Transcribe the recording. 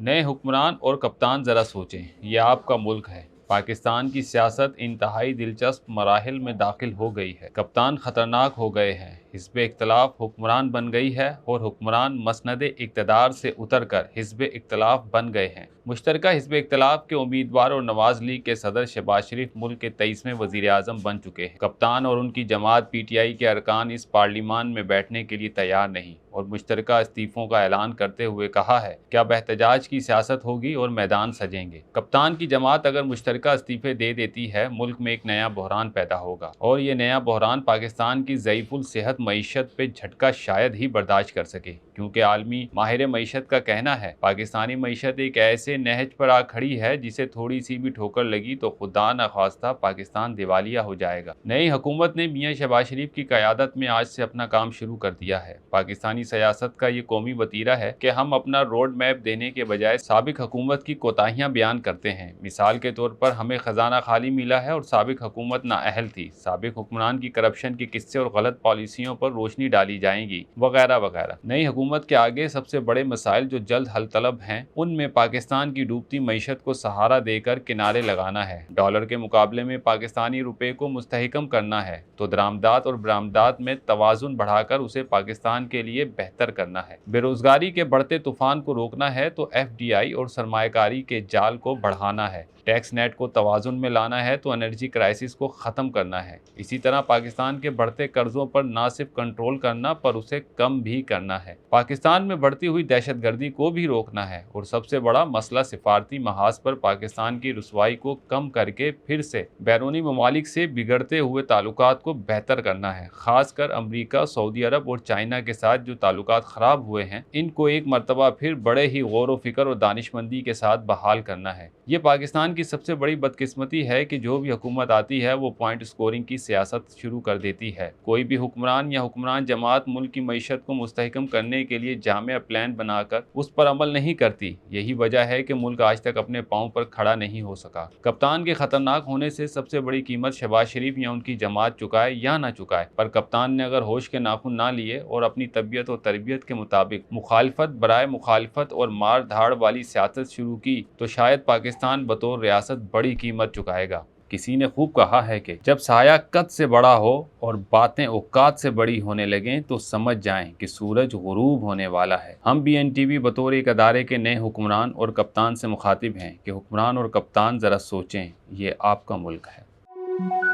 نئے حکمران اور کپتان ذرا سوچیں، یہ آپ کا ملک ہے۔ پاکستان کی سیاست انتہائی دلچسپ مراحل میں داخل ہو گئی ہے۔ کپتان خطرناک ہو گئے ہیں، حزب اختلاف حکمران بن گئی ہے اور حکمران مسند اقتدار سے اتر کر حزب اختلاف بن گئے ہیں۔ مشترکہ حزب اختلاف کے امیدوار اور نواز لیگ کے صدر شہباز شریف ملک کے 23ویں وزیر اعظم بن چکے ہیں۔ کپتان اور ان کی جماعت پی ٹی آئی کے ارکان اس پارلیمان میں بیٹھنے کے لیے تیار نہیں اور مشترکہ استعفوں کا اعلان کرتے ہوئے کہا ہے کہ اب احتجاج کی سیاست ہوگی اور میدان سجیں گے۔ کپتان کی جماعت اگر مشترکہ استعفے دے دیتی ہے، ملک میں ایک نیا بحران پیدا ہوگا اور یہ نیا بحران پاکستان کی ضعیف الصحت معیشت پہ جھٹکا شاید ہی برداشت کر سکے، کیونکہ عالمی ماہر معیشت کا کہنا ہے پاکستانی معیشت ایک ایسے نہج پر آ کھڑی ہے جسے تھوڑی سی بھی ٹھوکر لگی تو خدا نخواستہ پاکستان دیوالیہ ہو جائے گا۔ نئی حکومت نے میاں شہباز شریف کی قیادت میں آج سے اپنا کام شروع کر دیا ہے۔ پاکستانی سیاست کا یہ قومی وتیرہ ہے کہ ہم اپنا روڈ میپ دینے کے بجائے سابق حکومت کی کوتاہیاں بیان کرتے ہیں۔ مثال کے طور پر ہمیں خزانہ خالی ملا ہے اور سابق حکومت نااہل تھی، سابق حکمران کی کرپشن کے قصے اور غلط پالیسیوں پر روشنی ڈالی جائیں گی، وغیرہ وغیرہ۔ نئی حکومت کے آگے سب سے بڑے مسائل جو جلد حل طلب ہیں، ان میں پاکستان کی ڈوبتی معیشت کو سہارا دے کر کنارے لگانا ہے، ڈالر کے مقابلے میں پاکستانی روپے کو مستحکم کرنا ہے، تو درآمدات اور برآمدات میں توازن بڑھا کر اسے پاکستان کے لیے بہتر کرنا ہے۔ بے روزگاری کے بڑھتے طوفان کو روکنا ہے تو ایف ڈی آئی اور سرمایہ کاری کے جال کو بڑھانا ہے۔ ٹیکس نیٹ کو توازن میں لانا ہے تو انرجی کرائسس کو ختم کرنا ہے۔ اسی طرح پاکستان کے بڑھتے قرضوں پر نہ صرف کنٹرول کرنا پر اسے کم بھی کرنا ہے۔ پاکستان میں بڑھتی ہوئی دہشت گردی کو بھی روکنا ہے اور سب سے بڑا مسئلہ سفارتی محاذ پر پاکستان کی رسوائی کو کم کر کے پھر سے بیرونی ممالک سے بگڑتے ہوئے تعلقات کو بہتر کرنا ہے۔ خاص کر امریکہ، سعودی عرب اور چائنا کے ساتھ جو تعلقات خراب ہوئے ہیں، ان کو ایک مرتبہ پھر بڑے ہی غور و فکر اور دانش مندی کے ساتھ بحال کرنا ہے۔ یہ پاکستان کی سب سے بڑی بدقسمتی ہے کہ جو بھی حکومت آتی ہے وہ پوائنٹ اسکورنگ کی سیاست شروع کر دیتی ہے۔ کوئی بھی حکمران یا حکمران جماعت ملک کی معیشت کو مستحکم کرنے کے لیے جامع پلان بنا کر اس پر عمل نہیں کرتی۔ یہی وجہ ہے کہ ملک آج تک اپنے پاؤں پر کھڑا نہیں ہو سکا۔ کپتان کے خطرناک ہونے سے سب سے بڑی قیمت شہباز شریف یا ان کی جماعت چکائے یا نہ چکائے، پر کپتان نے اگر ہوش کے ناخن نہ لیے اور اپنی طبیعت اور تربیت کے مطابق مخالفت برائے مخالفت اور مار دھاڑ والی سیاست شروع کی تو شاید پاکستان بطور ریاست بڑی قیمت چکائے گا۔ کسی نے خوب کہا ہے کہ جب سایہ قد سے بڑا ہو اور باتیں اوقات سے بڑی ہونے لگیں تو سمجھ جائیں کہ سورج غروب ہونے والا ہے۔ ہم بی این ٹی وی بطور ایک ادارے کے نئے حکمران اور کپتان سے مخاطب ہیں کہ حکمران اور کپتان ذرا سوچیں، یہ آپ کا ملک ہے۔